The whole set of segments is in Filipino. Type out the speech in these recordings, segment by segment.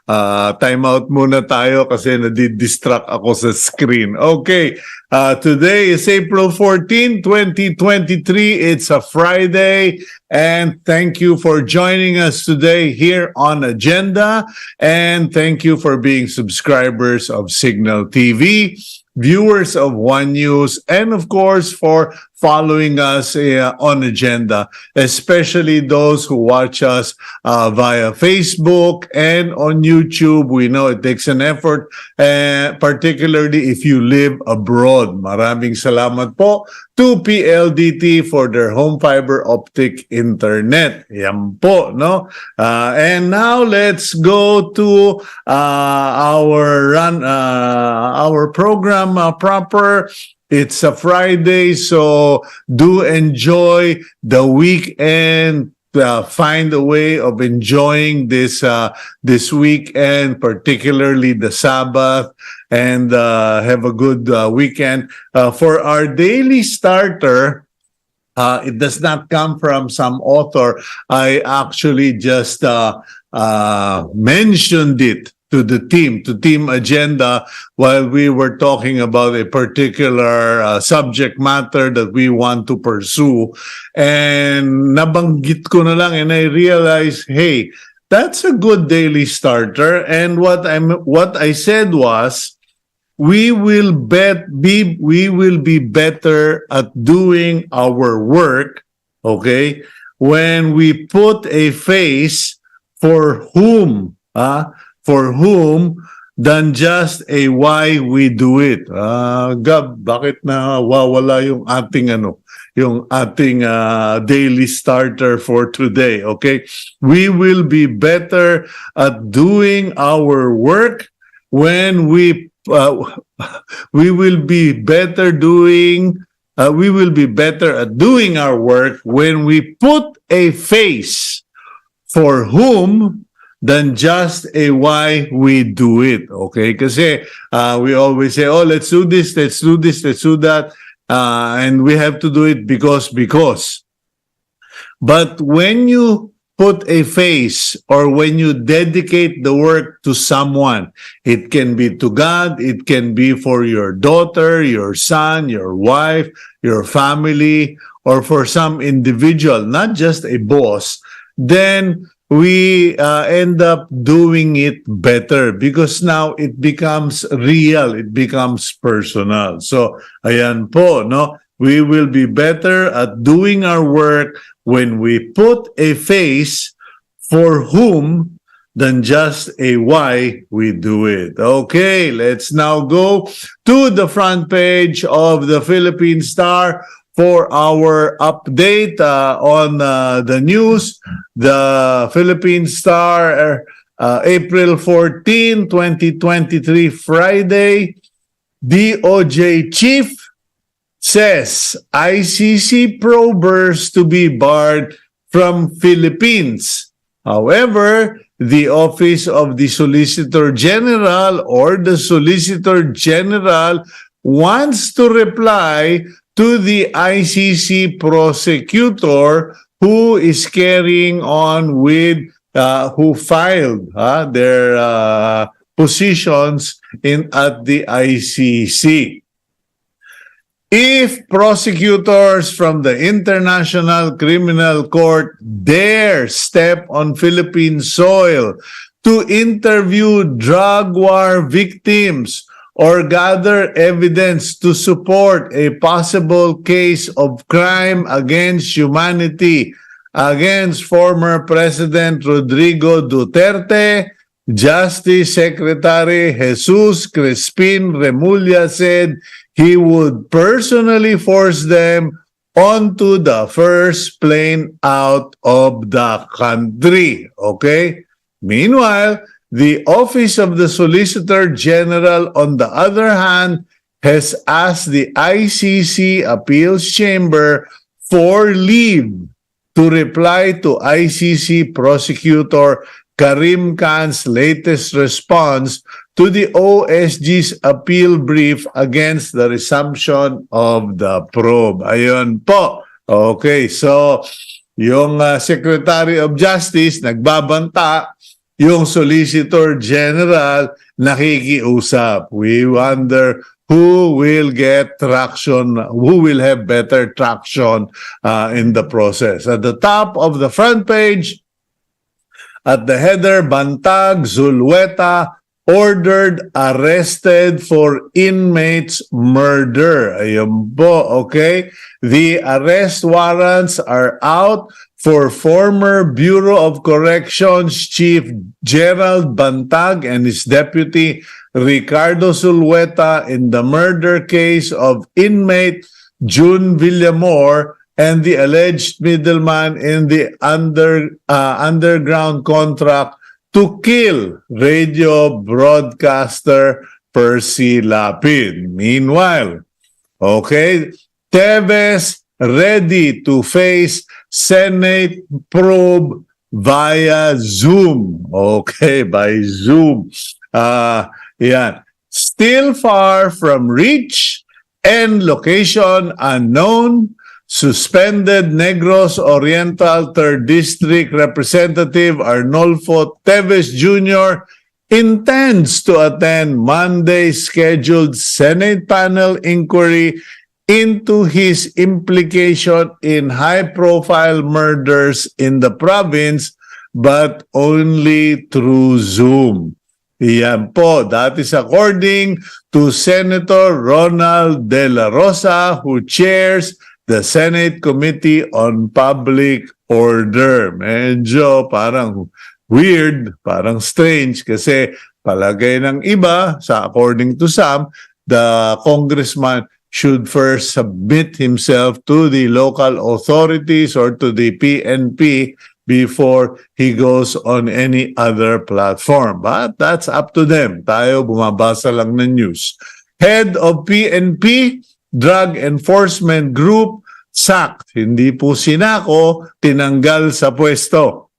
time out muna tayo kasi nadidistract ako sa screen. Okay, today is April 14, 2023. It's a Friday, and thank you for joining us today here on Agenda, and thank you for being subscribers of Cignal TV, viewers of One News, and of course for following us on Agenda, especially those who watch us via Facebook and on YouTube. We know it takes an effort, particularly if you live abroad. Maraming salamat po to PLDT for their home fiber optic internet. Yan po, no? And now let's go to our program proper. It's a Friday, so do enjoy the weekend. Find a way of enjoying this weekend, particularly the Sabbath, and have a good weekend. For our daily starter, it does not come from some author. I actually just mentioned it to the team agenda, while we were talking about a particular subject matter that we want to pursue. And nabanggit ko na lang, and I realized, hey, that's a good daily starter. And what I said was, we will be better at doing our work, okay, when we put a face for whom than just a why we do it. Gab, bakit nawawala yung ating daily starter for today, okay? We will be better at doing our work when we will be better at doing our work when we put a face for whom than just a why we do it, okay? Kasi we always say, oh, let's do this, let's do that, and we have to do it because. But when you put a face, or when you dedicate the work to someone, it can be to God, it can be for your daughter, your son, your wife, your family, or for some individual, not just a boss, then we end up doing it better because now it becomes real, it becomes personal. So, ayan po, no? We will be better at doing our work when we put a face for whom than just a why we do it. Okay, let's now go to the front page of the Philippine Star for our update on the news. The Philippine Star, April 14, 2023, Friday. DOJ Chief says ICC probers to be barred from Philippines. However, the Office of the Solicitor General or the Solicitor General wants to reply to the ICC prosecutor who is carrying on with who filed their positions at the ICC. If prosecutors from the International Criminal Court dare step on Philippine soil to interview drug war victims or gather evidence to support a possible case of crime against humanity against former President Rodrigo Duterte, Justice Secretary Jesus Crispin Remulla said he would personally force them onto the first plane out of the country. Okay? Meanwhile, the Office of the Solicitor General, on the other hand, has asked the ICC Appeals Chamber for leave to reply to ICC Prosecutor Karim Khan's latest response to the OSG's appeal brief against the resumption of the probe. Ayun po. Okay, so yung Secretary of Justice nagbabanta yung Solicitor General nakikiusap. We wonder who will get traction, who will have better traction in the process. At the top of the front page, at the header, Bantag, Zulueta, ordered arrested for inmates murder. Ayun po, okay? The arrest warrants are out for former Bureau of Corrections Chief Gerald Bantag and his deputy Ricardo Zulueta in the murder case of inmate June Villamor and the alleged middleman in the underground contract to kill radio broadcaster Percy Lapid. Meanwhile, okay, Teves ready to face Senate probe via Zoom. Okay, by Zoom. Yan. Still far from reach and location unknown. Suspended Negros Oriental 3rd District Representative Arnolfo Teves Jr. intends to attend Monday's scheduled Senate panel inquiry into his implication in high-profile murders in the province, but only through Zoom. Yan po, that is according to Senator Ronald De La Rosa, who chairs the Senate Committee on Public Order. Medyo parang weird, parang strange kasi palagay ng iba, according to some, the congressman should first submit himself to the local authorities or to the PNP before he goes on any other platform. But that's up to them. Tayo bumabasa lang ng news. Head of PNP, Drug Enforcement Group, sacked. Hindi po sinako, tinanggal sa pwesto.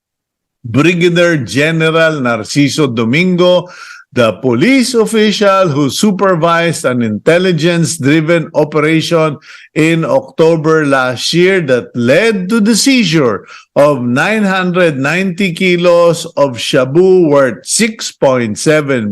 Brigadier General Narciso Domingo, the police official who supervised an intelligence-driven operation in October last year that led to the seizure of 990 kilos of shabu worth 6.7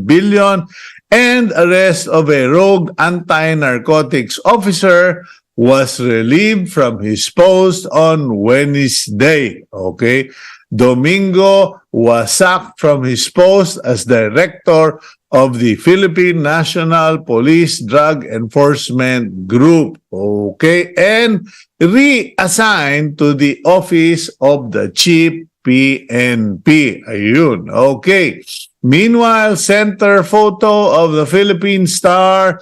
billion and arrest of a rogue anti-narcotics officer, was relieved from his post on Wednesday. Okay? Domingo was sacked from his post as director of the Philippine National Police Drug Enforcement Group. Okay? And reassigned to the office of the Chief PNP. Ayun. Okay. Meanwhile, center photo of the Philippine Star.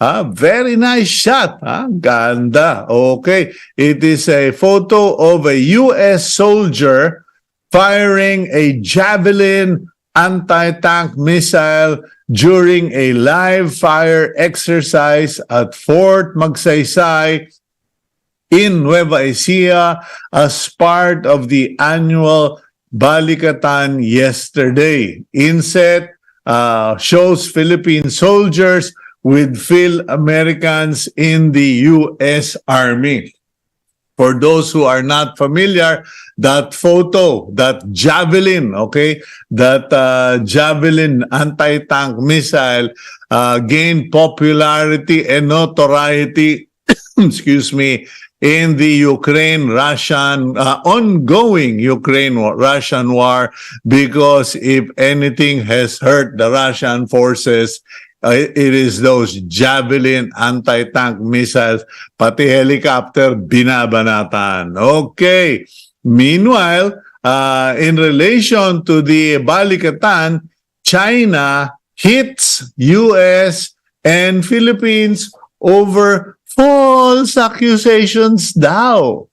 Very nice shot. Ganda. Okay. It is a photo of a U.S. soldier firing a Javelin anti-tank missile during a live fire exercise at Fort Magsaysay in Nueva Ecija as part of the annual Balikatan yesterday. Inset shows Philippine soldiers with Phil-Americans in the U.S. Army. For those who are not familiar, that photo, that Javelin, okay, that Javelin anti-tank missile gained popularity and notoriety, excuse me, in the Ukraine-Russian, ongoing Ukraine-Russian war, because if anything has hurt the Russian forces, it is those Javelin anti-tank missiles, pati helicopter, binabanatan. Okay. Meanwhile, in relation to the Balikatan, China hits U.S. and Philippines over false accusations daw.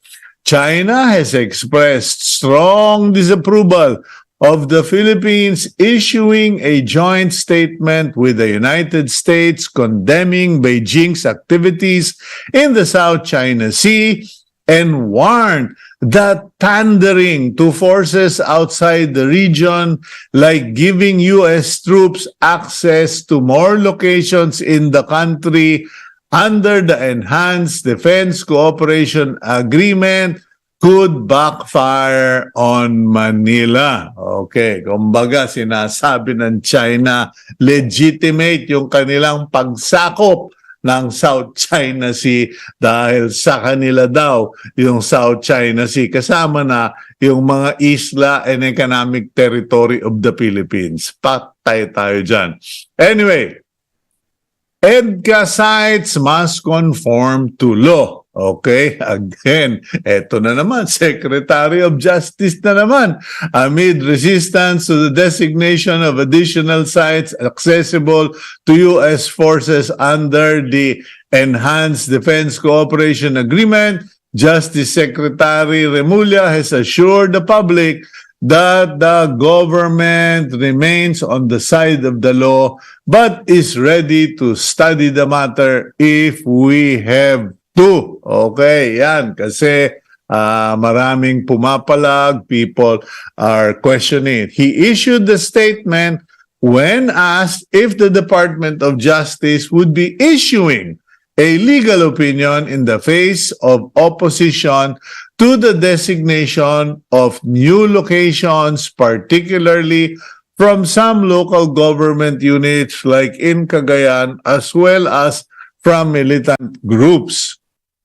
China has expressed strong disapproval of the Philippines issuing a joint statement with the United States condemning Beijing's activities in the South China Sea and warned that pandering to forces outside the region, like giving U.S. troops access to more locations in the country under the Enhanced Defense Cooperation Agreement, could backfire on Manila. Okay, kumbaga sinasabi ng China, legitimate yung kanilang pagsakop ng South China Sea dahil sa kanila daw yung South China Sea kasama na yung mga isla and economic territory of the Philippines. Patay tayo dyan. Anyway, EDCA sites must conform to law. Okay, again, eto na naman, Secretary of Justice na naman. Amid resistance to the designation of additional sites accessible to U.S. forces under the Enhanced Defense Cooperation Agreement, Justice Secretary Remulla has assured the public that the government remains on the side of the law but is ready to study the matter if we have to. Okay, yan. Kasi maraming pumapalag, people are questioning it. He issued the statement when asked if the Department of Justice would be issuing a legal opinion in the face of opposition to the designation of new locations, particularly from some local government units like in Cagayan, as well as from militant groups.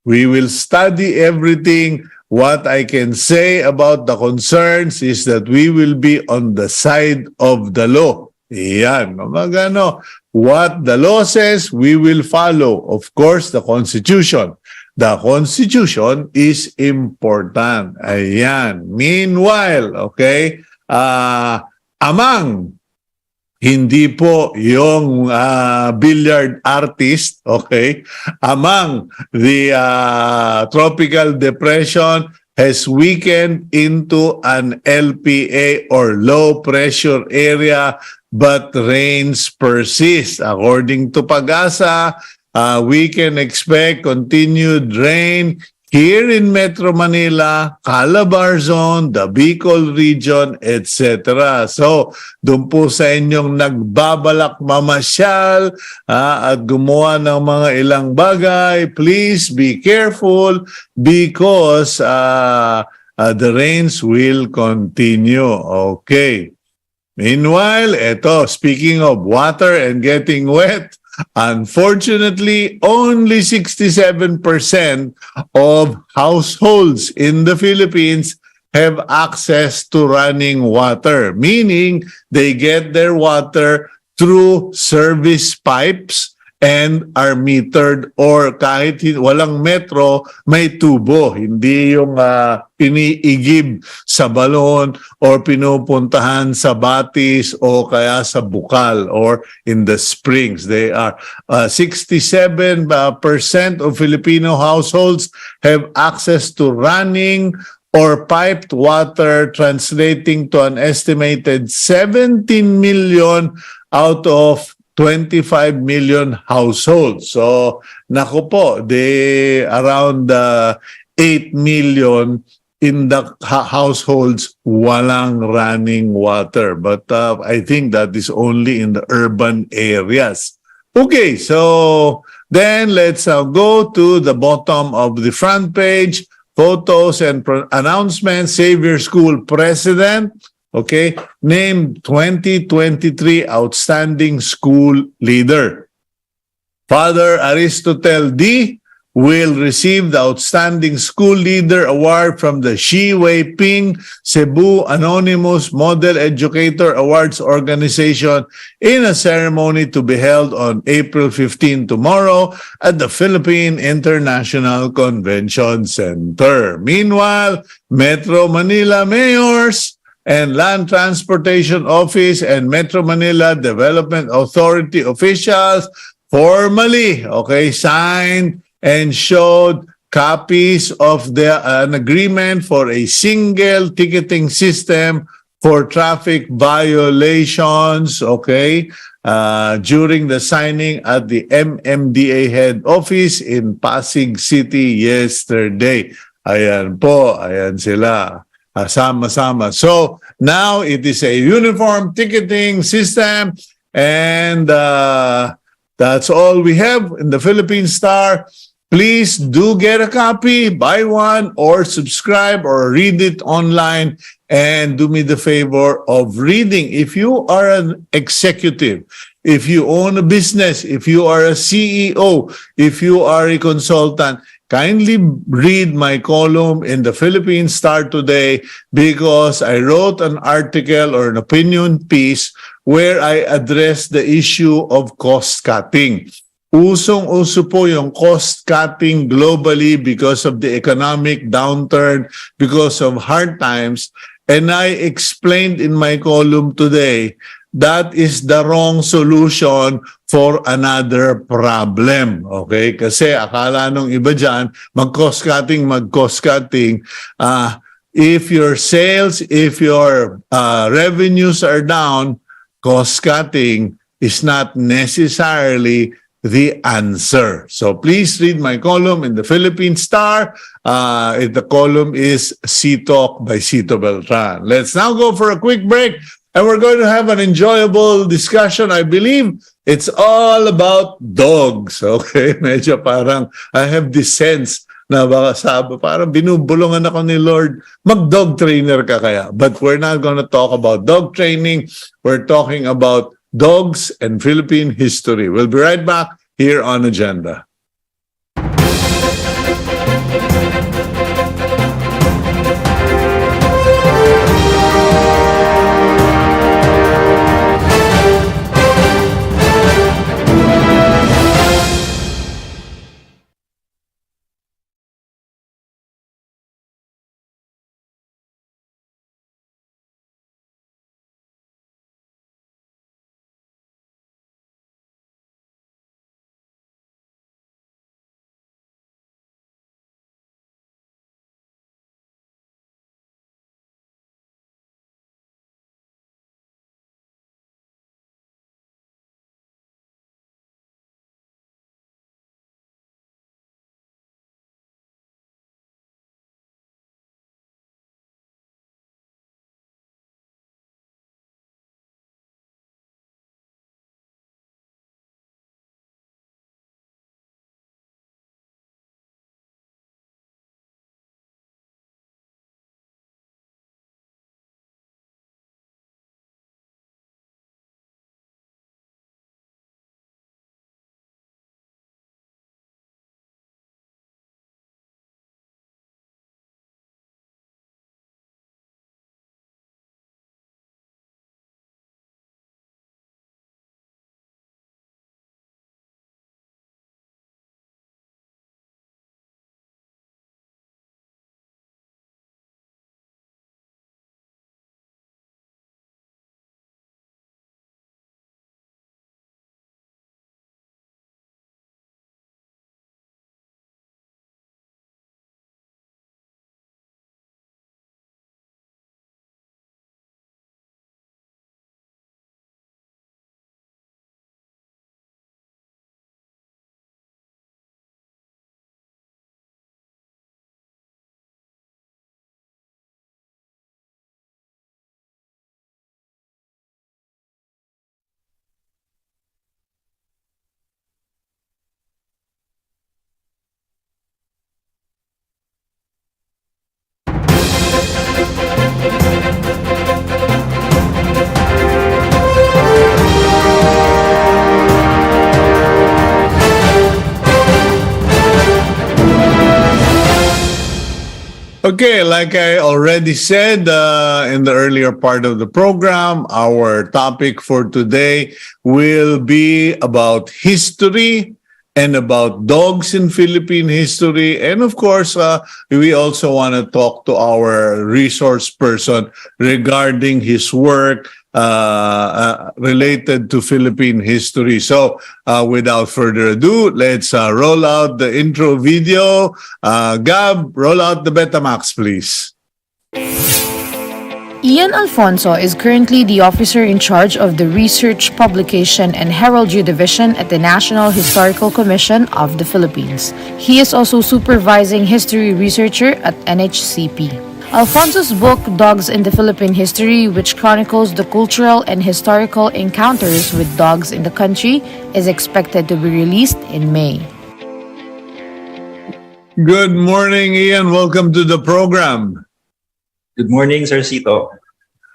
We will study everything. What I can say about the concerns is that we will be on the side of the law. Iyan, magano. What the law says, we will follow. Of course, the Constitution. The Constitution is important. Ayan. Meanwhile, okay, amang hindi po yung billiard artist, okay, among the tropical depression has weakened into an LPA or low pressure area but rains persist. According to Pag-asa, we can expect continued rain here in Metro Manila, Calabar Zone, the Bicol region, etc. So, doon po sa inyong nagbabalak mamasyal at gumawa ng mga ilang bagay, please be careful because the rains will continue. Okay. Meanwhile, speaking of water and getting wet, unfortunately, only 67% of households in the Philippines have access to running water, meaning they get their water through service pipes and are metered or kahit walang metro, may tubo. Hindi yung piniigib sa balon or pinupuntahan sa batis o kaya sa bukal or in the springs. They are 67% of Filipino households have access to running or piped water, translating to an estimated 17 million out of 25 million households. So, naku po, around 8 million in the households walang running water. But I think that is only in the urban areas. Okay, so then let's go to the bottom of the front page. Photos and announcements. Xavier School President, okay, named 2023 Outstanding School Leader. Father Aristotle D. will receive the Outstanding School Leader Award from the Shi Wei Ping Cebu Anonymous Model Educator Awards Organization in a ceremony to be held on April 15 tomorrow at the Philippine International Convention Center. Meanwhile, Metro Manila mayors and Land Transportation Office and Metro Manila Development Authority officials formally, okay, signed and showed copies of an agreement for a single ticketing system for traffic violations, okay, during the signing at the MMDA head office in Pasig City yesterday. Ayan po, ayan sila. Sama-sama. So, now it is a uniform ticketing system and that's all we have in the Philippine Star. Please do get a copy, buy one, or subscribe or read it online. And do me the favor of reading. If you are an executive, if you own a business, if you are a CEO, if you are a consultant, kindly read my column in the Philippine Star today, because I wrote an article or an opinion piece where I address the issue of cost cutting. Usong-uso po yung cost cutting globally because of the economic downturn, because of hard times. And I explained in my column today that is the wrong solution for another problem. Okay? Kasi akala nung iba dyan, mag-cost cutting. If your sales, if your revenues are down, cost cutting is not necessarily the answer. So please read my column in the Philippine Star. The column is Talk by Cito Beltran. Let's now go for a quick break, and we're going to have an enjoyable discussion. I believe it's all about dogs. Okay? Medyo parang I have this sense na baka sabi, parang binubulungan ako ni Lord, mag-dog trainer ka kaya. But we're not going to talk about dog training. We're talking about dogs and Philippine history. We'll be right back here on Agenda. Okay, like I already said in the earlier part of the program, our topic for today will be about history and about dogs in Philippine history. And of course, we also want to talk to our resource person regarding his work related to Philippine history. So without further ado, let's roll out the intro video. Gab, roll out the Betamax, please. Ian Alfonso is currently the officer in charge of the Research, Publication, and Heraldry Division at the National Historical Commission of the Philippines. He is also supervising history researcher at NHCP. Alfonso's book, Dogs in the Philippine History, which chronicles the cultural and historical encounters with dogs in the country, is expected to be released in May. Good morning, Ian. Welcome to the program. Good morning, Sir Cito.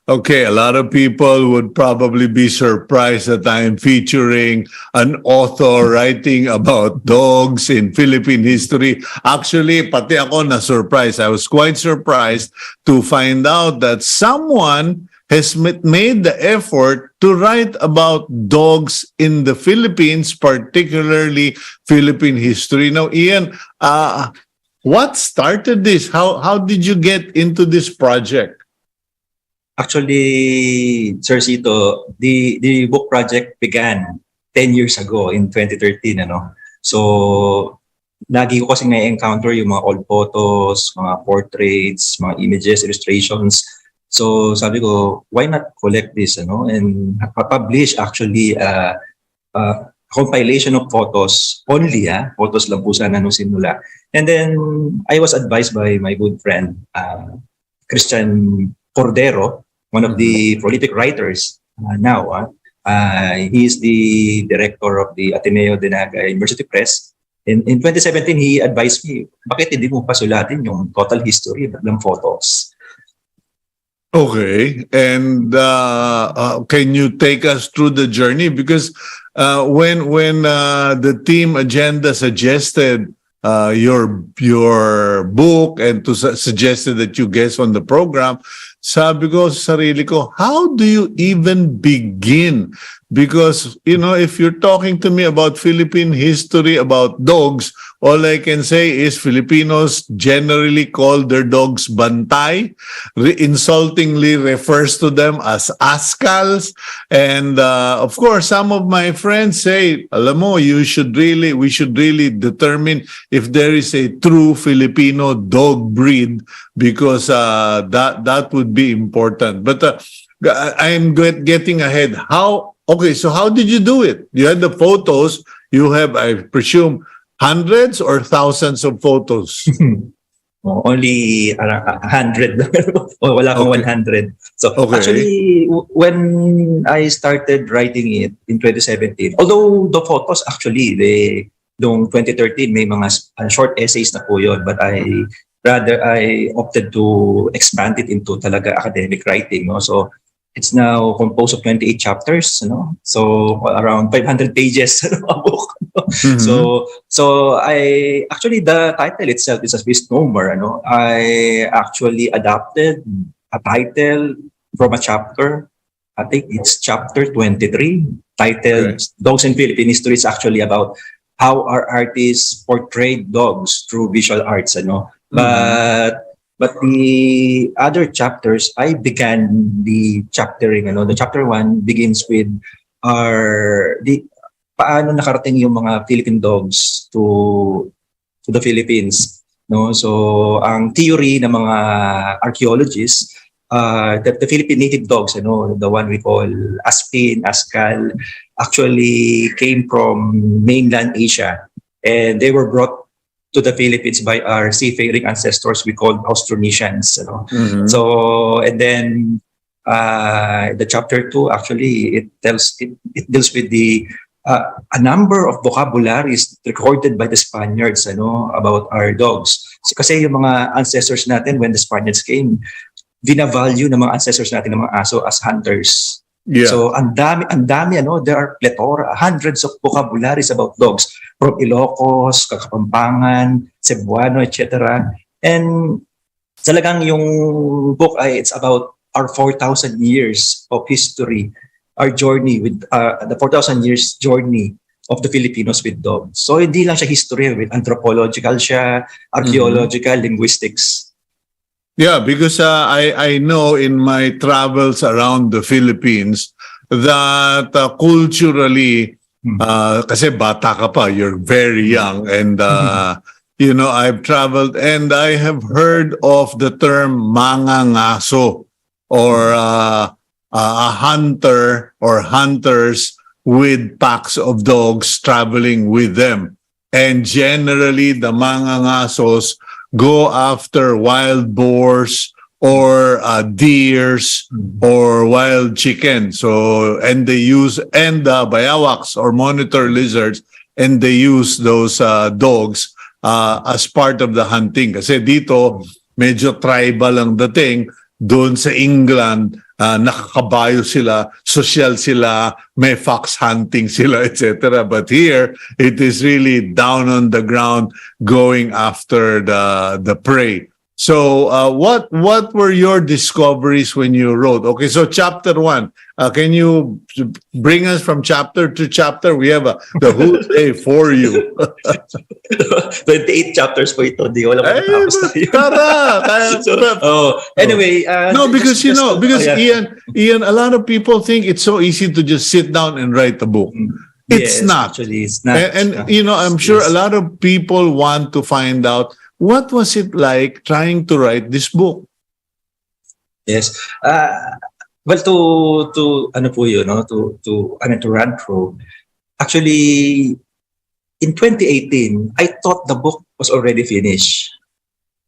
Okay, a lot of people would probably be surprised that I am featuring an author writing about dogs in Philippine history. Actually, pati ako na-surprised. I was quite surprised to find out that someone has made the effort to write about dogs in the Philippines, particularly Philippine history. Now, Ian, what started this? How did you get into this project? Actually, Sir Cito, the book project began 10 years ago in 2013, ano. So, lagi ko kasi na-encounter yung mga old photos, mga portraits, mga images, illustrations. So, sabi ko, why not collect this, ano? And publish actually a compilation of photos only, photos lang po sana nung simula. And then, I was advised by my good friend, Christian Cordero, one of the prolific writers now. He is the director of the Ateneo de Naga University Press. In 2017, he advised me, bakit hindi mo pasulatin yung total history ng photos? Okay. And can you take us through the journey? Because when the team agenda suggested your book and suggested that you guest on the program, sabi ko sa sarili ko, how do you even begin? Because, if you're talking to me about Philippine history, about dogs, all I can say is Filipinos generally call their dogs bantay, insultingly refers to them as askals. And of course, some of my friends say, alam mo, we should really determine if there is a true Filipino dog breed, because that would be important. But I'm getting ahead. Okay, so how did you do it? You had the photos. You have, I presume, hundreds or thousands of photos? Only 100. Wala akong 100. So Okay. actually, when I started writing it in 2017, although the photos actually, noong 2013, may mga short essays na po yun, but I opted to expand it into talaga academic writing. No? So it's now composed of 28 chapters, so around 500 pages a book. Mhm. So I actually, the title itself is a misnomer. I actually adapted a title from a chapter. I think it's chapter 23, titled Dogs in Philippine History. Is actually about how our artists portrayed dogs through visual arts. But the other chapters, I began the chaptering. The chapter 1 begins with paano nakarating yung mga Philippine dogs to the Philippines. No, so ang theory ng mga archaeologists, that the Philippine native dogs, the one we call Aspin, Askal, actually came from mainland Asia, and they were brought to the Philippines by our seafaring ancestors we called Austronesians. Mhm. So, and then the chapter 2 actually it deals with the a number of vocabularies recorded by the Spaniards about our dogs. So, kasi yung mga ancestors natin, when the Spaniards came, binavalue ng mga ancestors natin ng mga aso as hunters. Yeah. So ang dami, there are plethora, hundreds of vocabularies about dogs from Ilocos, Kapampangan, Cebuano, etc. And talagang yung book it's about our 4,000 years of history, our journey with the 4,000 years journey of the Filipinos with dogs. So hindi lang siya history, with anthropological siya, archaeological, linguistics. Yeah, because I know in my travels around the Philippines that culturally, kasi bata ka pa, you're very young, and I've traveled and I have heard of the term mangangaso, or a hunter or hunters with packs of dogs traveling with them. And generally, the mangangasos go after wild boars or deers or wild chicken. So, and they use, and bayawaks or monitor lizards, and they use those dogs as part of the hunting. Kasi dito, medyo tribal ang dating. Doon sa England, nakakabayo sila, social sila, may fox hunting sila, etc. But here, it is really down on the ground, going after the prey. So, what were your discoveries when you wrote? Okay, so chapter 1. Can you bring us from chapter to chapter? We have the whole day for you. 28 chapters po ito. Di ko alam kung tapos tayo. Anyway. No, because yeah. Ian, a lot of people think it's so easy to just sit down and write a book. It's Yes, not. Actually, it's not. And I'm sure a lot of people want to find out, what was it like trying to write this book? Yes. Well, to ano po yun, no? To run through. Actually, in 2018, I thought the book was already finished.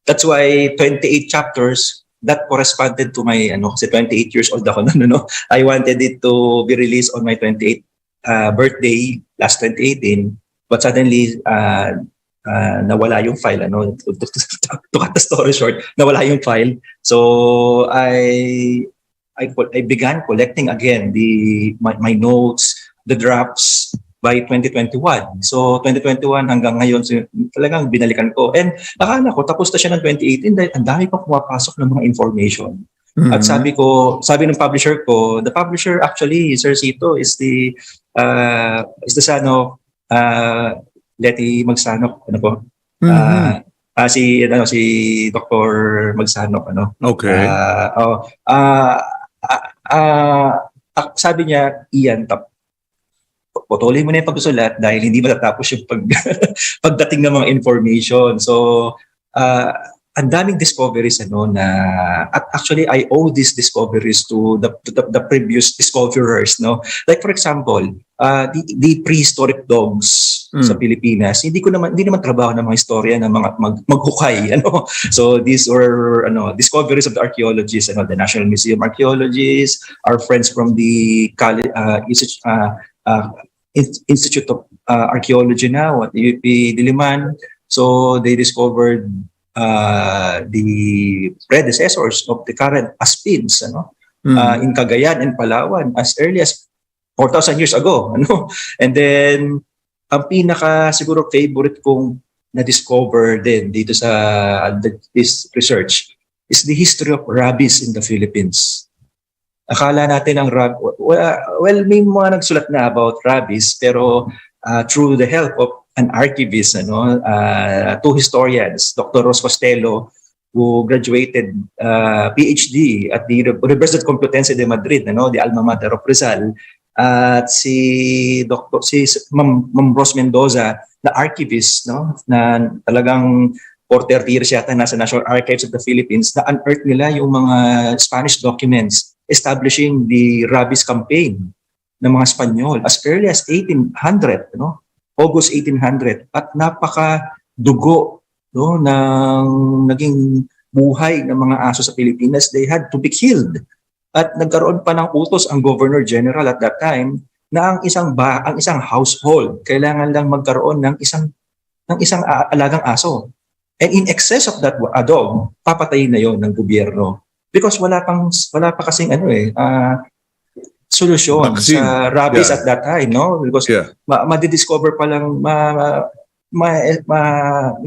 That's why 28 chapters, that corresponded to my, kasi 28 years old ako noon, no? I wanted it to be released on my 28th birthday, last 2018. But suddenly, nawala yung file, to cut the story short, nawala yung file. So I began collecting again my notes, the drafts by 2021. So 2021 hanggang ngayon, so, talagang binalikan ko. And akala ko tapos na siya ng 2018 dahil ang dami pa pumapasok ng mga information. Mm-hmm. At sabi ng publisher ko, the publisher actually, Sir Cito, is the son of Letty Magsanok, si Dr. Magsanok, Okay. Sabi niya, Ian, patuloy mo na yung pagsusulat dahil hindi matatapos yung pagdating ng mga information. So, ang daming discoveries na at actually I owe these discoveries to the previous discoverers, no? Like for example, the prehistoric dogs sa Pilipinas, hindi naman trabaho ng mga istorya ng mga maghukay, So these were discoveries of the archaeologists, the National Museum archaeologists, our friends from the Institute of Archaeology now at UP Diliman. So they discovered the predecessors of the current Aspins, in Cagayan and Palawan as early as 4,000 years ago, And then ang pinaka siguro favorite kong na-discover din dito sa this research is the history of rabies in the Philippines. Akala natin ang may mga nagsulat na about rabies, pero through the help of an archivist, two historians, Dr. Ros Costello, who graduated PhD at the Universidad Complutense de Madrid, the alma mater of Rizal, at si Ma'am Ros Mendoza, na archivist, na talagang for 30 years yata nasa National Archives of the Philippines, na unearth nila yung mga Spanish documents establishing the rabies campaign ng mga Espanyol as early as 1800, August 1800, at napaka-dugo ng naging buhay ng mga aso sa Pilipinas. They had to be killed. At nagkaroon pa ng utos ang Governor General at that time na ang isang household kailangan lang magkaroon ng isang alagang aso. And in excess of that dog, papatayin na yon ng gobyerno. Because wala pa kasing solusyon sa rabies at that time, Because ma-discover pa lang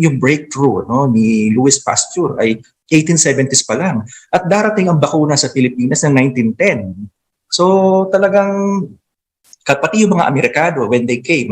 yung breakthrough ni Louis Pasteur ay 1870s pa lang. At darating ang bakuna sa Pilipinas ng 1910. So talagang pati yung mga Amerikano when they came,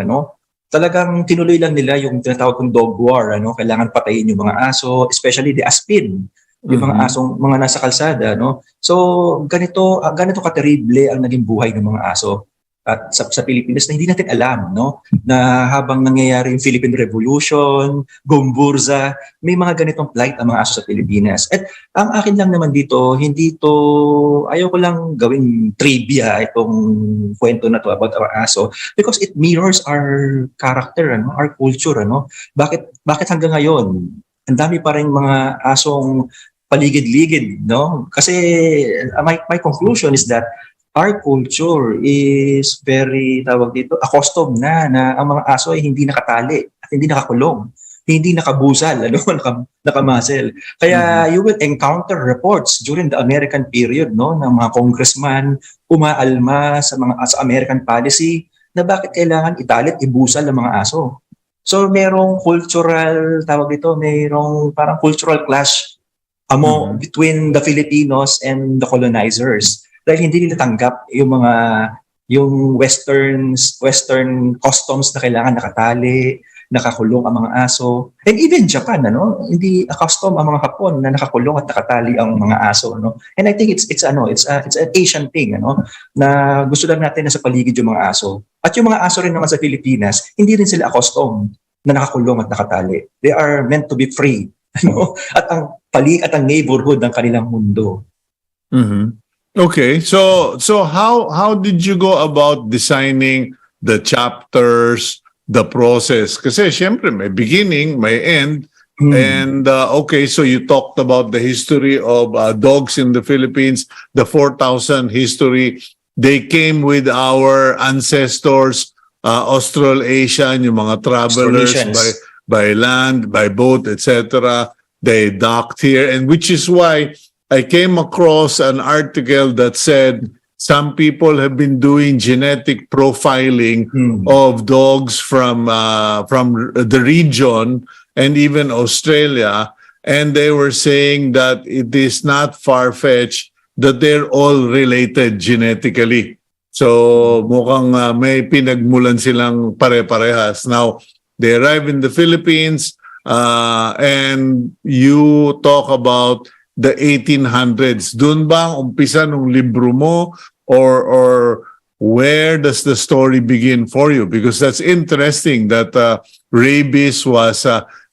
talagang tinuloy lang nila yung tinatawag kong dog war, kailangan patayin yung mga aso, especially the aspin, yung mga asong mga nasa kalsada, So ganito katerible ang naging buhay ng mga aso at sa Pilipinas na hindi natin alam, na habang nangyayari yung Philippine Revolution, Gomburza, may mga ganitong plight ang mga aso sa Pilipinas. At ang akin lang naman dito, ayaw ko lang gawing trivia itong kwento na to about our aso because it mirrors our character, our culture, Bakit hanggang ngayon ang dami pa rin mga asong paligid-ligid, Kasi my conclusion is that our culture is very, accustomed na ang mga aso ay hindi nakatali at hindi nakakulong. hindi nakabusal, ano, nakamuscle. Kaya you will encounter reports during the American period, no, ng mga congressman umaalma sa American policy na bakit kailangan italit, ibusal ng mga aso. So merong cultural, tawag dito, merong parang cultural clash between the Filipinos and the colonizers. Dahil hindi nila tanggap yung western customs na kailangan nakatali, nakakulong ang mga aso. And even Japan, ano, hindi accustomed ang mga Hapon na nakakulong at nakatali ang mga aso, no. And I think it's an Asian thing, ano, na gusto lang natin na sa paligid yung mga aso. At yung mga aso rin naman sa Pilipinas, hindi rin sila accustomed na nakakulong at nakatali. They are meant to be free, ano, at ang neighborhood ng kanilang mundo. Okay, so how did you go about designing the chapters, the process? Kasi syempre may beginning, may end, and okay, so you talked about the history of dogs in the Philippines, the 4,000 history. They came with our ancestors, Australasian, yung mga travelers by land, by boat, etc. They docked here, and which is why I came across an article that said some people have been doing genetic profiling of dogs from the region and even Australia, and they were saying that it is not far-fetched that they're all related genetically. So mukhang may pinagmulan silang pare-parehas. Now, they arrive in the Philippines, and you talk about the 1800s. Doon ba ang umpisa ng libro mo, or where does the story begin for you? Because that's interesting that rabies was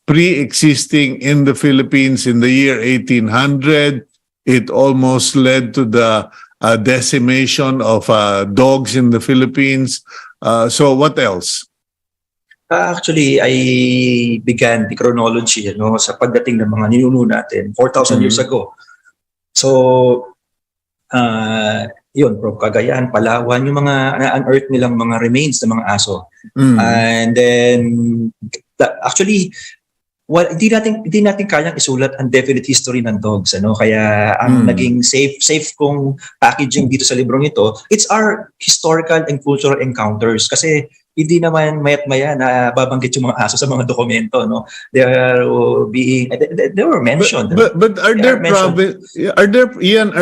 pre-existing in the Philippines in the year 1800. It almost led to the decimation of dogs in the Philippines. So what else? Actually, I began the chronology, ano, sa pagdating ng mga ninuno natin 4,000 years ago. So, yun, Prof, Cagayan, Palawan, yung mga na-unearth nilang mga remains ng mga aso. And then, actually, hindi natin kayang isulat ang definite history ng dogs, ano, kaya ang naging safe kong packaging dito sa librong ito, it's our historical and cultural encounters, kasi hindi naman mayat-maya na babanggit yung mga aso sa mga dokumento, no. They were mentioned. But are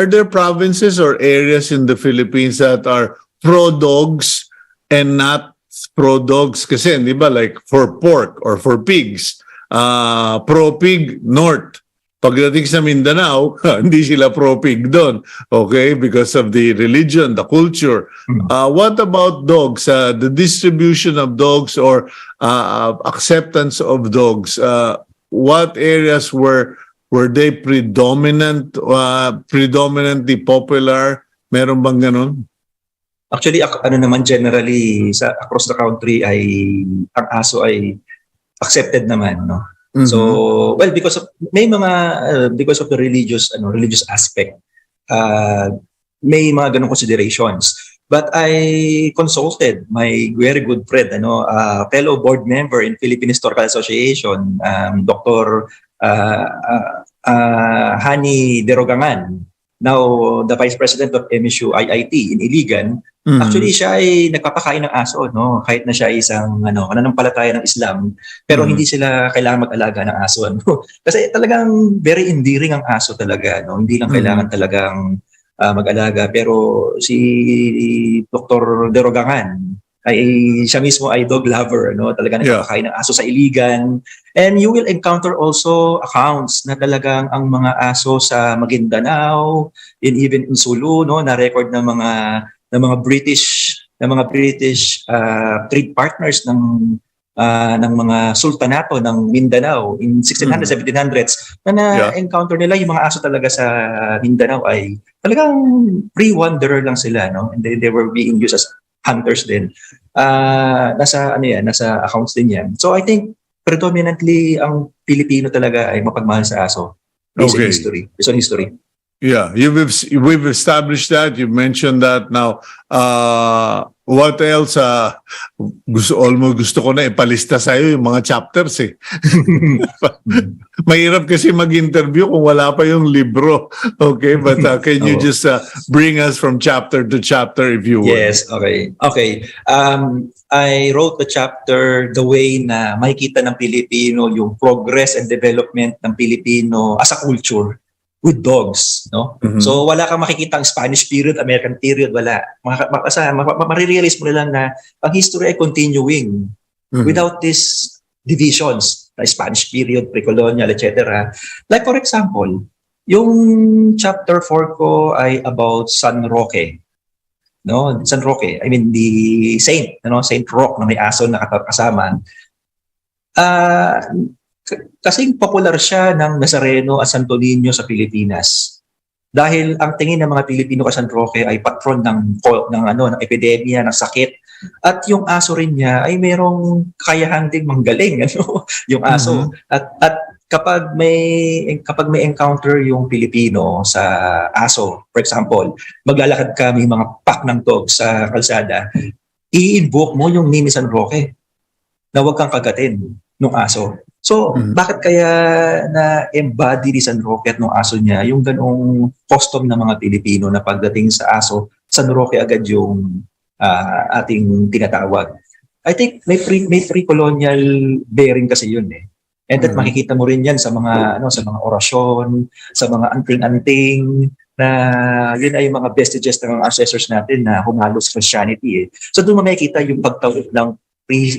there provinces or areas in the Philippines that are pro dogs and not pro dogs? Kasi, di ba, like for pork or for pigs, pro pig north. Pagdating sa Mindanao, hindi sila pro-pig doon. Okay? Because of the religion, the culture. What about dogs? The distribution of dogs or acceptance of dogs? What areas were they predominantly popular? Meron bang ganun? Actually, naman generally across the country ay ang aso ay accepted naman, no. So, well, because of the religious aspect, may mga ganong considerations. But I consulted my very good friend, fellow board member in Philippine Historical Association, Dr. Hani Derogangan, now the Vice President of MSU IIT in Iligan. Actually, siya ay nagpapakain ng aso, no? Kahit na siya ay isang mananampalataya ng Islam, pero hindi sila kailangan mag-alaga ng aso, no? Kasi talagang very endearing ang aso talaga, no? Hindi lang kailangan talagang mag-alaga, pero si Dr. Derogangan ay siya mismo ay dog lover, no? Talagang nagpapakain ng aso sa Iligan. And you will encounter also accounts na talagang ang mga aso sa Maguindanao, even in Sulu, no, na record ng mga British trade partners ng mga sultanato ng Mindanao in 1600s, 1700s na encounter nila yung mga aso talaga sa Mindanao ay talagang free wanderer lang sila, no, and they were being used as hunters din. Nasa accounts din yan. So I think predominantly ang Pilipino talaga ay mapagmahal sa aso based on history. Yeah, we've established that. You mentioned that. Now, what else? Gusto ko na ipalista sa'yo yung mga chapters eh. Mahirap kasi mag-interview kung wala pa yung libro. Okay, but can you just bring us from chapter to chapter if you would? Yes, okay. Okay. I wrote the chapter the way na makikita ng Pilipino yung progress and development ng Pilipino as a culture with dogs, no? Mhm. So wala kang makikitang Spanish period, American period, wala. Marirealize mo na lang na ang history ay continuing Mhm. without these divisions, na Spanish period, pre-colonial, etc. Like for example, yung chapter 4 ko ay about San Roque. No, San Roque. I mean the saint, Saint Roque na may aso na kasama. Kasing popular siya ng Nazareno at Santo Niño sa Pilipinas. Dahil ang tingin ng mga Pilipino kay San Roque ay patron ng epidemya, ng sakit. At yung aso rin niya ay merong kakayahan ding manggaling, yung aso. At kapag may encounter yung Pilipino sa aso, for example, maglalakad kami mga pack ng dog sa kalsada, i-invoke mo yung name ni San Roque na huwag kang kagatin ng aso. So, bakit kaya na-embody ni San Roque at ng aso niya yung ganong custom ng mga Pilipino na pagdating sa aso, San Roque agad yung ating tinatawag? I think may pre-colonial bearing kasi yun eh. And that makikita mo rin yan sa mga orasyon, sa mga anting-anting, na yun ay yung mga vestiges ng mga ancestors natin na humalo sa Christianity eh. So doon mo makikita yung pagtawid ng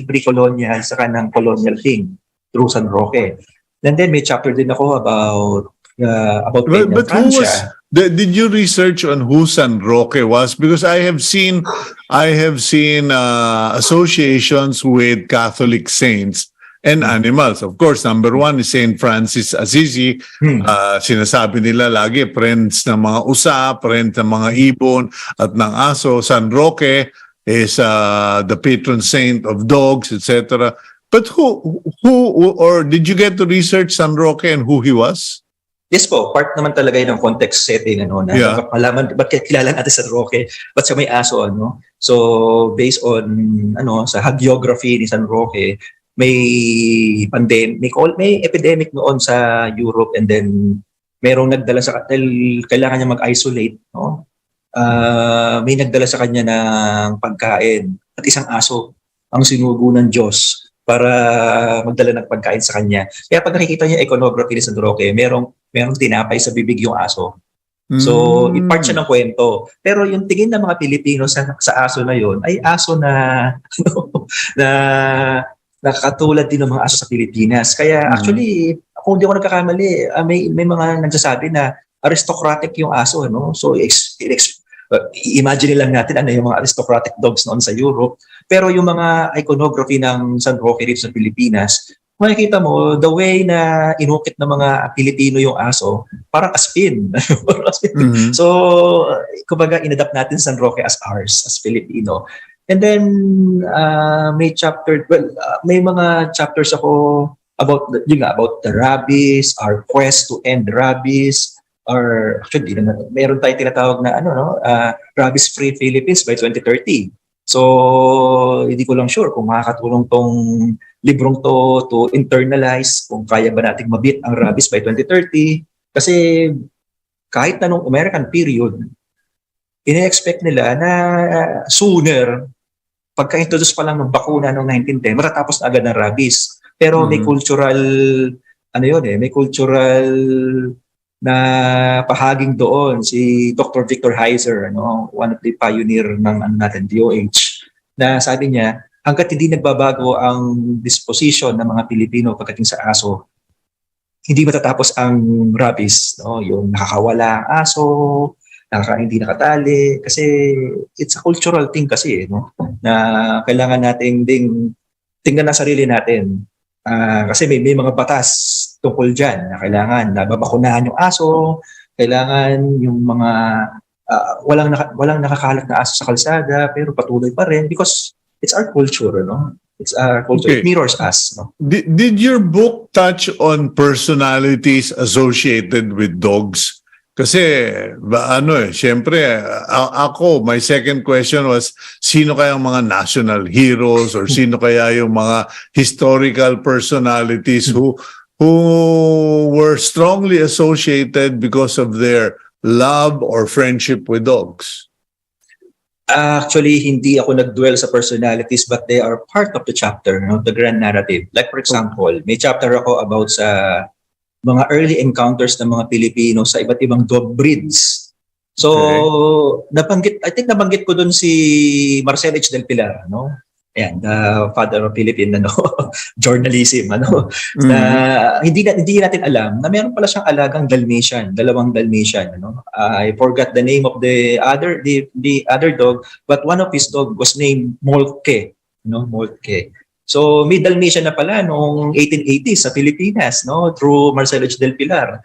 pre-colonial sa kanang colonial thing through San Roque. And then may chapter din ako about But who was? Did you research on who San Roque was? Because I have seen associations with Catholic saints and animals. Of course, number one is Saint Francis Assisi. Sinasabi nila lagi, friends ng mga usa, friends ng mga ibon at ng aso. San Roque is the patron saint of dogs, etc. But who or did you get to research San Roque and who he was? Yes po, part naman talaga yun ng context setting, na malaman, bakit kilala natin San Roque, ba't siya may aso, So, based on, sa hagiography ni San Roque, may pandemic, may epidemic noon sa Europe, and then merong nagdala kailangan niya mag-isolate, may nagdala sa kanya ng pagkain at isang aso ang sinugo ng Diyos para magdala ng pagkain sa kanya. Kaya pag nakikita niya iconography ni San Roque, merong tinapay sa bibig yung aso. So, part siya ng kwento. Pero yung tingin ng mga Pilipino sa aso na yon ay aso na nakakatulad din ng mga aso sa Pilipinas. Kaya actually, kung hindi ako nagkakamali, may mga nagsasabi na aristocratic yung aso. So, imagine lang natin yung mga aristocratic dogs noon sa Europe. Pero yung mga iconography ng San Roque dito sa Pilipinas, makikita mo, the way na inukit ng mga Pilipino yung aso, parang aspin. So, kumbaga, inadapt natin San Roque as ours, as Filipino. And then, may mga chapters ako about the rabies, our quest to end rabies, or actually, meron tayong tinatawag na rabies-free Philippines by 2030. So, hindi ko lang sure kung makakatulong tong librong to internalize, kung kaya ba nating mabit ang rabies by 2030. Kasi kahit na nung American period, ina-expect nila na sooner, pagka-introduce pa lang ng bakuna noong 1910, matatapos na agad ng rabies. Pero may cultural, may cultural na pahaging doon si Dr. Victor Heiser, one of the pioneer ng DOH, na sabi niya, hanggat hindi nagbabago ang disposition ng mga Pilipino pagdating sa aso, hindi matatapos ang rabies, yung nakakawala ang aso, hindi nakatali, kasi it's a cultural thing kasi, na kailangan nating ding tingnan ang sarili natin. Kasi may mga batas tungkol dyan na kailangan nababakunahan yung aso, kailangan yung mga walang nakakalat na aso sa kalsada pero patuloy pa rin because it's our culture, It's our culture. Okay. It mirrors us. Did your book touch on personalities associated with dogs? Kasi syempre ako, my second question was sino kaya ang mga national heroes or sino kaya yung mga historical personalities who were strongly associated because of their love or friendship with dogs. Actually, hindi ako nag-dwell sa personalities but they are part of the chapter, no? The grand narrative. Like for example, may chapter ako about sa mga early encounters ng mga Pilipino sa iba't ibang dog breeds. So, I think nabanggit ko dun si Marcel H. Del Pilar, no? Ayan, the father of Philippine journalism, na hindi natin alam na meron pala siyang alagang Dalmatian, dalawang Dalmatian, I forgot the name of the other dog, but one of his dog was named Moltke, Moltke. So may Dalmatian na pala noong 1880s sa Pilipinas, through Marcel H. Del Pilar.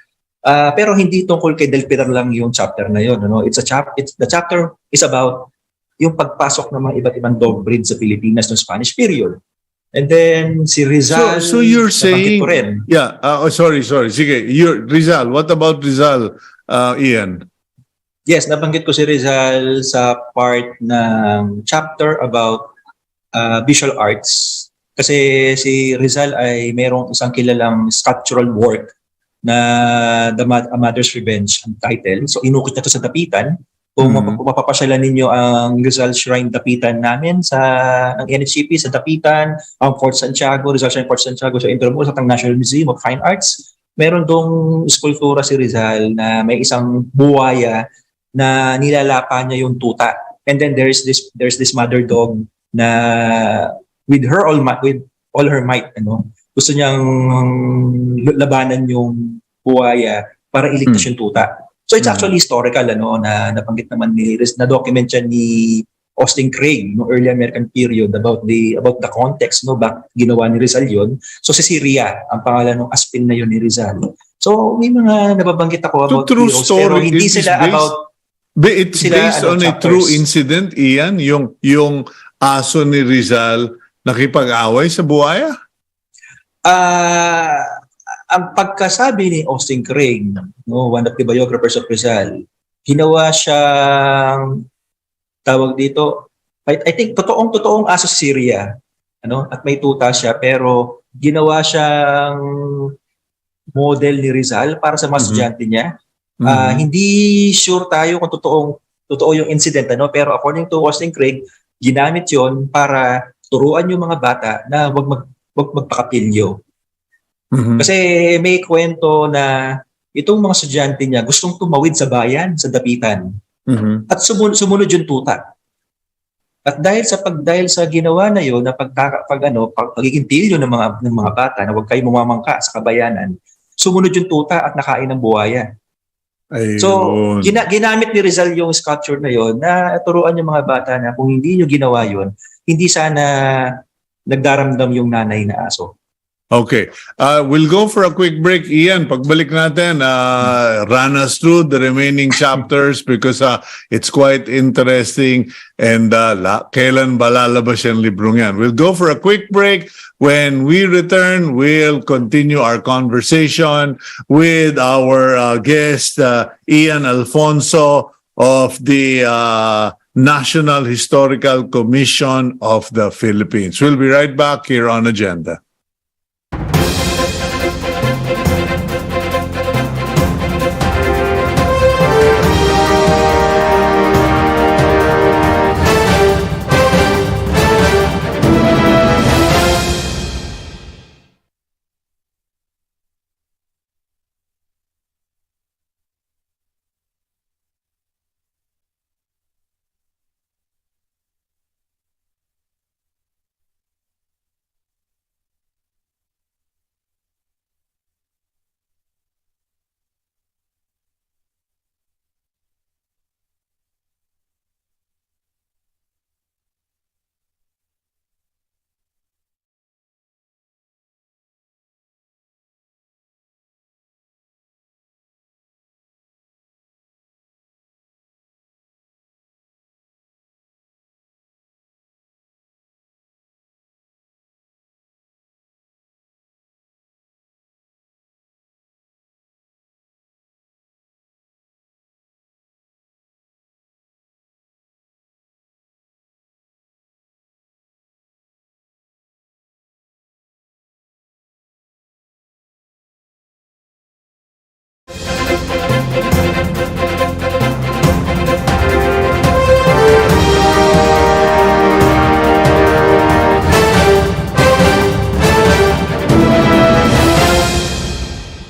Pero hindi tungkol kay Del Pilar lang yung chapter na yun, the chapter is about yung pagpasok ng mga iba't ibang dog breed sa Pilipinas noong Spanish period. And then si Rizal, so you're saying, ko rin. Yeah, sorry. Sige, Rizal, what about Rizal, Ian? Yes, nabanggit ko si Rizal sa part ng chapter about visual arts. Kasi si Rizal ay mayroong isang kilalang sculptural work na A Mother's Revenge ang title. So inukit na ito sa dapitan. Kung mapapasyalan ninyo ang Rizal Shrine Dapitan namin ng NHCP sa Dapitan, ang Fort Santiago, Rizal Shrine Fort Santiago sa Intramuros at ang National Museum of Fine Arts, meron dong skulptura si Rizal na may isang buwaya na nilalapa niya yung tuta. And then there's this mother dog na with all her might, gusto niyang labanan yung buwaya para iligtas yung tuta. So it's actually historical, na nabanggit naman na document yan ni Austin Craig no early American period about the context, bakit ginawa ni Rizal yun. So si Syria ang pangalan ng aspin na yun ni Rizal. So may mga nababanggit ako about true heroes, story, pero hindi sila it's based on a true incident, Ian, yung aso ni Rizal nakipag-away sa buhaya? Ang pagkasabi ni Austin Craig, one of the biographers of Rizal, ginawa siyang tawag dito, I think totoong aso sa Syria, at may tuta siya, pero ginawa siyang model ni Rizal para sa mga estudyante niya. Hindi sure tayo kung totoo yung incident, pero according to Austin Craig, ginamit yon para turuan yung mga bata na wag magpakapilyo. Kasi may kwento na itong mga estudyante niya gustong tumawid sa bayan, sa dapitan. At sumunod yung tuta. At dahil sa ginawa na yon na pagiging ng mga bata na huwag kayong mamamangka sa kabayanan, sumunod yung tuta at nakain ng buhaya. Ayun. So, ginamit ni Rizal yung sculpture na yon na turuan yung mga bata na kung hindi nyo ginawa yon, hindi sana nagdaramdam yung nanay na aso. Okay. We'll go for a quick break. Ian, pagbalik natin, run us through the remaining chapters because it's quite interesting and kailan ba lalabas yung librong yan? We'll go for a quick break. When we return, we'll continue our conversation with our guest, Ian Alfonso of the National Historical Commission of the Philippines. We'll be right back here on Agenda.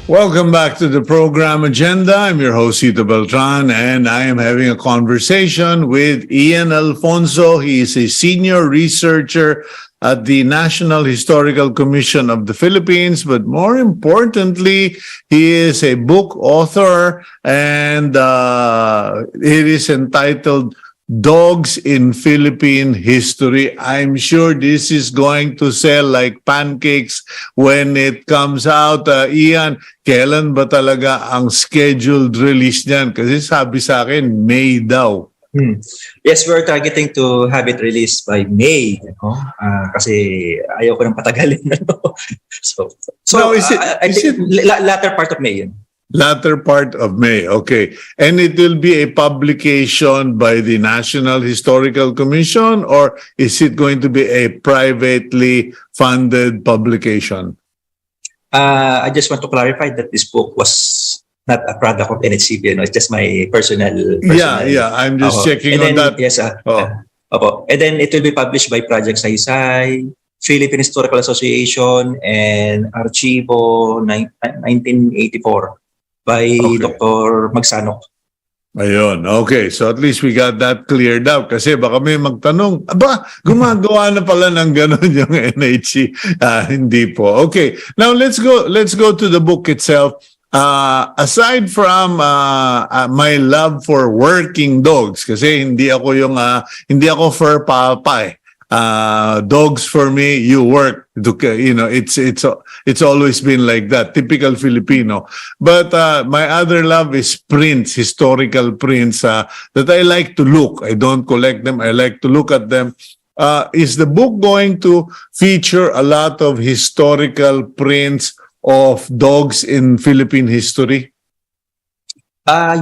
Welcome back to the program agenda. I'm your host, Cito Beltran, and I am having a conversation with Ian Alfonso. He is a senior researcher at the National Historical Commission of the Philippines, but more importantly, he is a book author, and it is entitled Dogs in Philippine History. I'm sure this is going to sell like pancakes when it comes out. Ian, kailan ba talaga ang scheduled release niyan? Kasi sabi sa akin, May daw. Yes, we're targeting to have it released by May. Kasi ayaw ko nang patagalin. so Now, is it- I is think latter part of May yun. Latter part of May, okay. And it will be a publication by the National Historical Commission, or is it going to be a privately funded publication? I just want to clarify that this book was not a product of NHCP. It's just my personal. Yeah, I'm just checking on that. Yes, opo. And then it will be published by Project Saysay, Philippine Historical Association, and Archivo 1984 by Dr. Magsanok. Ayun, okay. So at least we got that cleared up. Kasi baka may magtanong, aba, gumagawa na pala ng ganun yung NHC. Hindi po. Okay, now let's go to the book itself. Aside from my love for working dogs, kasi hindi ako fur papa eh. Dogs for me, you work. It's always been like that, typical Filipino. But my other love is prints, historical prints that I like to look. I don't collect them. I like to look at them. Is the book going to feature a lot of historical prints of dogs in Philippine history?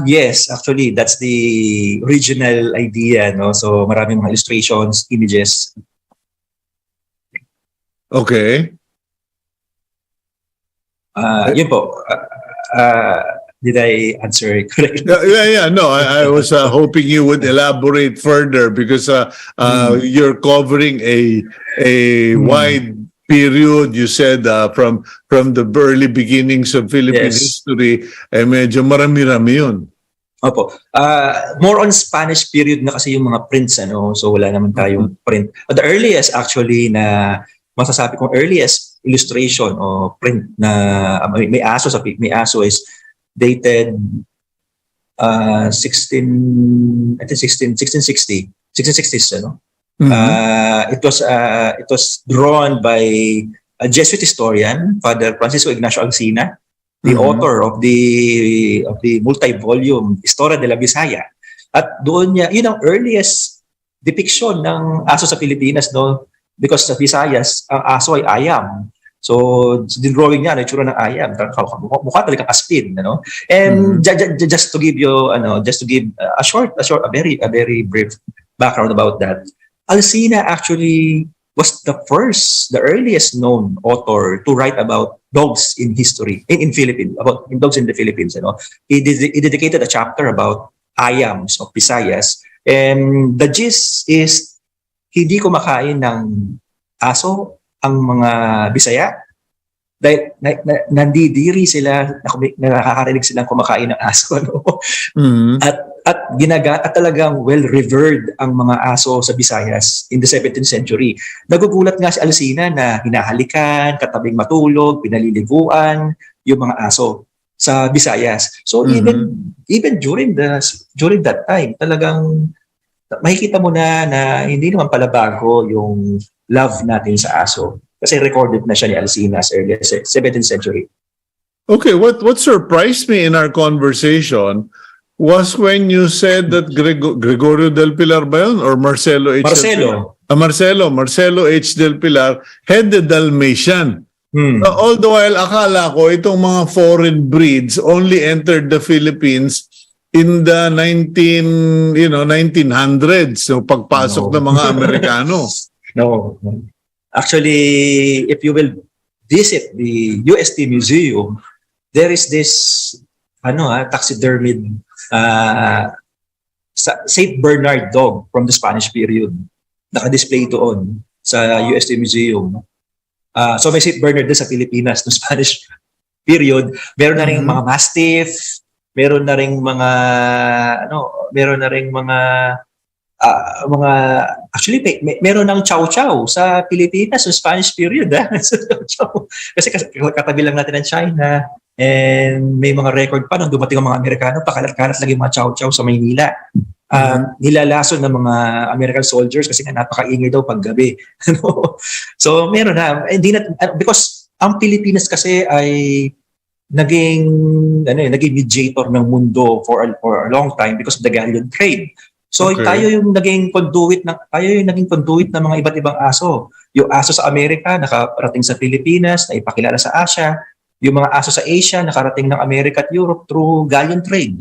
Yes, actually, that's the original idea, no? So, maraming mga illustrations, images. Okay. Yun po. Did I answer it correctly? Yeah. No, I was hoping you would elaborate further because you're covering a wide period. You said from the early beginnings of Philippine history, medyo marami-rami yun. Opo. More on Spanish period na kasi yung mga prints, ano? So wala naman tayong print. The earliest actually na masasabi kong earliest illustration o print na may aso is dated 1660s, ano? It was drawn by a Jesuit historian, Father Francisco Ignacio Alsina, the author of the multi-volume Historia de la Visaya. At doon niya, yun ang earliest depiction ng aso sa Pilipinas, no? Because sa Visayas, ang aso ay ayam. So, the drawing niya, itsura ng ayam, mukha talaga aspin, ano? And just to give you, a very brief background about that. Alsina actually was the earliest known author to write about dogs in history, in Philippines, about dogs in the Philippines. You know, he dedicated a chapter about ayams of Visayas, and the gist is hindi kumakain ng aso ang mga Bisaya dahil nandidiri sila, nakakarinig silang kumakain ng aso, no? At talagang well-revered ang mga aso sa Visayas in the 17th century. Nagugulat nga si Alsina na hinahalikan, katabing matulog, pinaliliguan yung mga aso sa Visayas. So even during that time, talagang makikita mo na hindi naman pala bago yung love natin sa aso. Kasi recorded na siya ni Alsina as early as 17th century. Okay, what surprised me in our conversation was when you said that Gregorio del Pilar ba yun? Or Marcelo H. Marcelo. Del Pilar? Marcelo H. del Pilar had the Dalmatian. All the while, akala ko itong mga foreign breeds only entered the Philippines in the 1900s. So pagpasok ng mga Amerikano. No. Actually, if you will visit the UST Museum, there is this taxidermied Saint Bernard dog from the Spanish period. Naka-display doon sa UST Museum. So may Saint Bernard din sa Pilipinas, no Spanish period, meron na ring mga Mastiff, meron na ring mga meron na ring mga actually meron ng Chow Chow sa Pilipinas sa Spanish period kasi katabi lang natin ng China, and may mga record pa nung dumating ang mga Amerikano, pakalat-kalat lagi mga Chow Chow sa Maynila. Nilalason ng mga American soldiers kasi nga napakaingay daw paggabi. So meron na, hindi na, because ang Pilipinas kasi ay naging mediator ng mundo for a long time because of the galleon trade. So tayo yung naging conduit ng mga iba't ibang aso. Yung aso sa Amerika nakarating sa Pilipinas, na ipakilala sa Asia. Yung mga aso sa Asia nakarating ng America at Europe through galleon trade,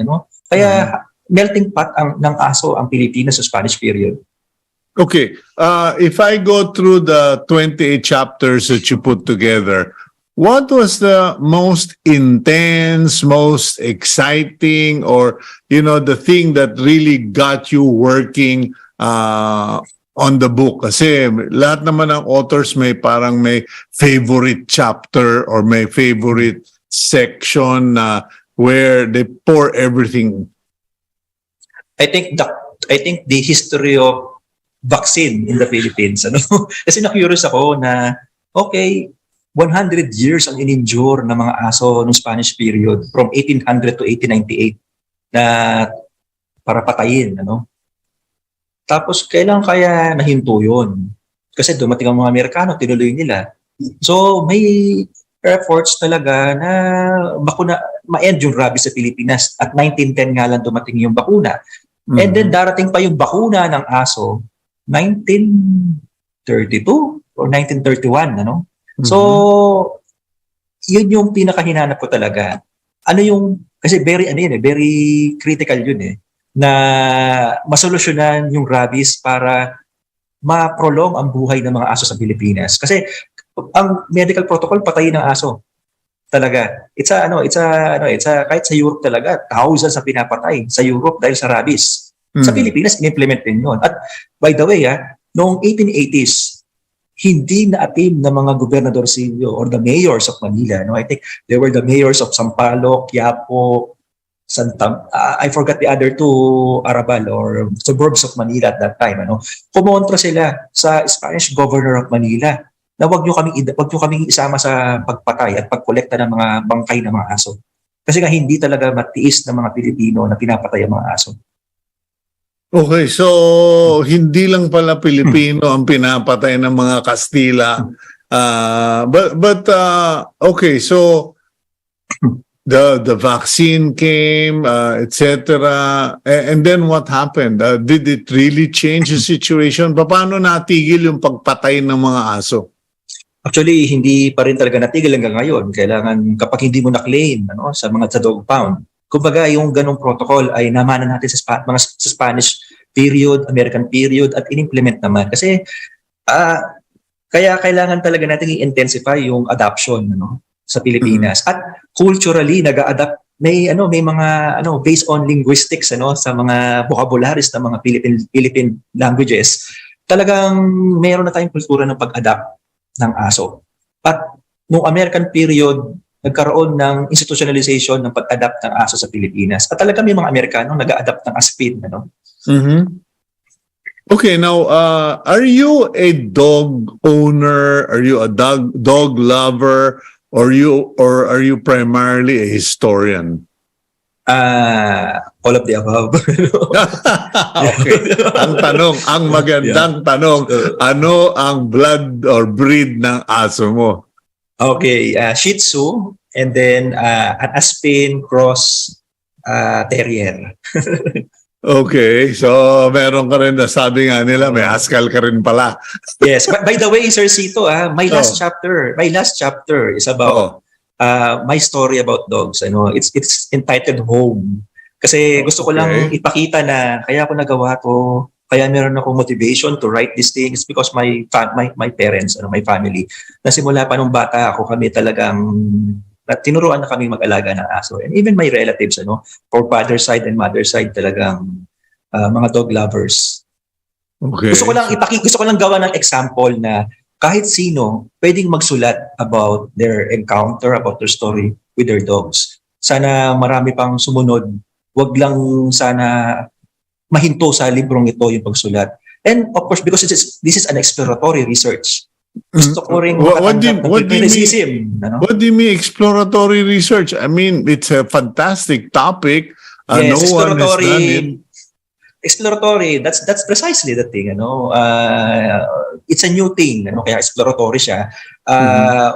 Kaya melting pot ng aso ang Pilipinas sa Spanish period. Okay. If I go through the 28 chapters that you put together, what was the most intense, most exciting, or, the thing that really got you working on the book? Kasi lahat naman ng authors may favorite chapter or may favorite section where they pour everything. I think the history of vaccine in the Philippines. Kasi na-curious ako na, okay, 100 years ang in-endure ng mga aso ng Spanish period from 1800 to 1898 na para patayin. Tapos kailan kaya nahinto yun? Kasi dumating ang mga Amerikano, tinuloy nila. So may efforts talaga na ma-end yung rabies sa Pilipinas. At 1910 nga lang dumating yung bakuna. And then darating pa yung bakuna ng aso 1932 or 1931, So, yun yung pinakahinanap ko talaga. Kasi very critical yun na masolusyonan yung rabies para ma-prolong ang buhay ng mga aso sa Pilipinas. Kasi ang medical protocol, patayin ng aso. Talaga. Kahit sa Europe talaga, thousands na pinapatay sa Europe dahil sa rabies. Sa Pilipinas, in-implement din yun. At by the way, noong 1880s, hindi na-atim ng mga gobernadorcillo or the mayors of Manila. I think they were the mayors of Sampaloc, Quiapo, I forgot the other two Arabal or suburbs of Manila at that time. Kumontra sila sa Spanish governor of Manila na wag nyo kaming isama sa pagpatay at pagkolekta ng mga bangkay ng mga aso. Kasi nga hindi talaga matiis ng mga Pilipino na pinapatay ang mga aso. Okay, so hindi lang pala Pilipino ang pinapatay ng mga Kastila. Okay, so the vaccine came, etc. And then what happened? Did it really change the situation? Paano natigil yung pagpatay ng mga aso? Actually, hindi pa rin talaga natigil hanggang ngayon. Kailangan kapag hindi mo na-claim sa dog pound. Kumbaga, yung ganong protocol ay namanan natin sa Spanish period, American period, at in-implement naman. Kasi, kaya kailangan talaga natin i-intensify yung adoption sa Pilipinas. At culturally, nag-a-adapt, may mga based on linguistics sa mga vocabularies ng mga Philippine languages. Talagang mayroon na tayong kultura ng pag-adapt ng aso. At noong American period, nagkaroon ng institutionalization ng pag-adapt ng aso sa Pilipinas. At talaga may mga Amerikano nag-a-adapt ng aspin. Okay, now, are you a dog owner? Are you a dog lover? Or are you primarily a historian? All of the above. Okay. Ang magandang tanong, ano ang blood or breed ng aso mo? Okay, Shih Tzu, and then an Aspin cross terrier. Okay, so meron ka rin na sabi nga nila, may askal ka rin pala. Yes, by the way, Sir Cito, my last chapter is about my story about dogs. It's entitled Home. Kasi gusto ko lang ipakita na kaya ako nagawa to. Kaya meron akong motivation to write these things because my parents, my family, nasimula pa nung bata ako, kami talagang tinuruan na kami mag-alaga ng aso. And even my relatives, for father side and mother side, talagang mga dog lovers. Okay. Gusto ko lang gawa ng example na kahit sino pwedeng magsulat about their encounter, about their story with their dogs. Sana marami pang sumunod. Wag lang sana mahinto sa librong ito yung pagsulat. And of course, because this is an exploratory research. Gusto ko rin makatanggap ng criticism. Ano? What do you mean exploratory research? I mean, it's a fantastic topic. Yes, no one has done it. Exploratory, that's precisely the thing, it's a new thing, kaya exploratory siya.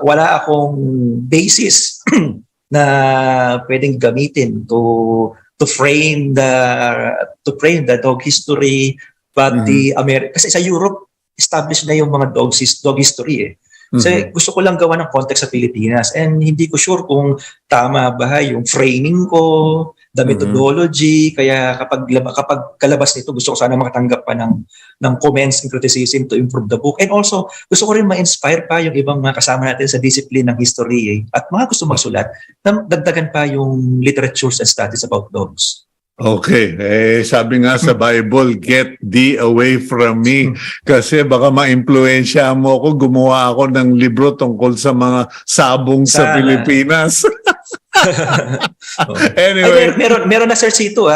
Wala akong basis na pwedeng gamitin to frame the dog history, but kasi sa Europe established na yung mga dog history Kasi gusto ko lang gawa ng context sa Pilipinas, and hindi ko sure kung tama ba yung framing ko, the methodology. Kaya kapag kalabas nito, gusto ko sana makatanggap pa ng comments and criticism to improve the book. And also, gusto ko rin ma-inspire pa yung ibang mga kasama natin sa discipline ng history at mga gusto magsulat na dagdagan pa yung literatures and studies about dogs. Okay. Sabi nga sa Bible, get thee away from me. Kasi baka ma-impluensya mo ako, gumawa ako ng libro tungkol sa mga sabong sa Pilipinas. Anyway. Meron na Sir Cito,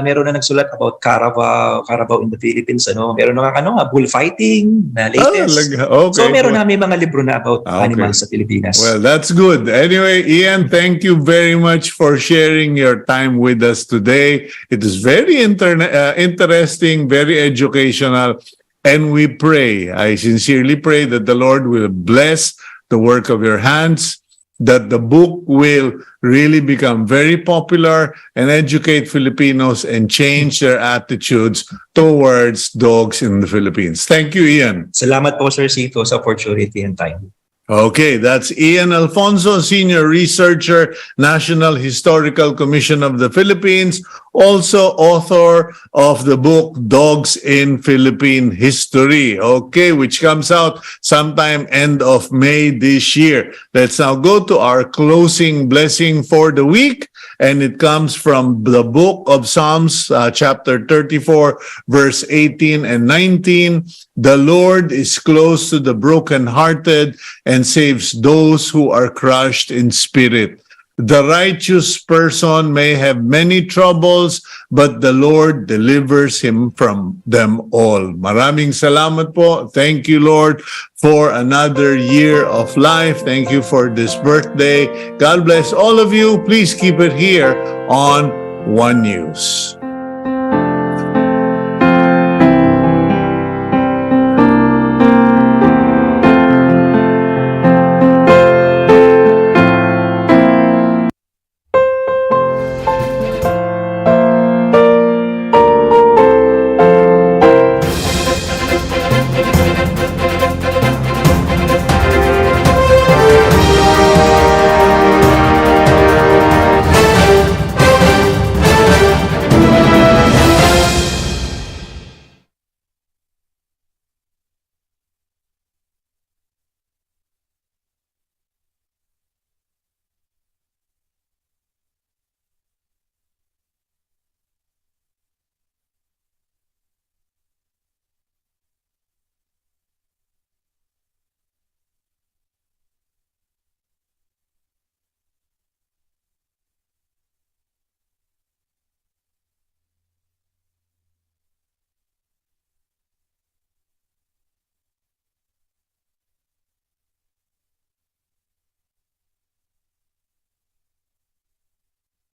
meron na nagsulat about Carabao in the Philippines, Meron na bullfighting na latest. Okay, so meron na may mga libro na about animals sa Pilipinas. Well, that's good. Anyway, Ian, thank you very much for sharing your time with us today. It is very interesting, very educational, and we pray, I sincerely pray that the Lord will bless the work of your hands, that the book will really become very popular and educate Filipinos and change their attitudes towards dogs in the Philippines. Thank you, Ian. Salamat po, Sir Cito, sa opportunity and time. Okay, that's Ian Alfonso, Senior Researcher, National Historical Commission of the Philippines, also author of the book Dogs in Philippine History, which comes out sometime end of May this year. Let's now go to our closing blessing for the week, and it comes from the book of Psalms, chapter 34, verse 18 and 19. The Lord is close to the brokenhearted and saves those who are crushed in spirit. The righteous person may have many troubles, but the Lord delivers him from them all. Maraming salamat po. Thank you, Lord, for another year of life. Thank you for this birthday. God bless all of you. Please keep it here on One News.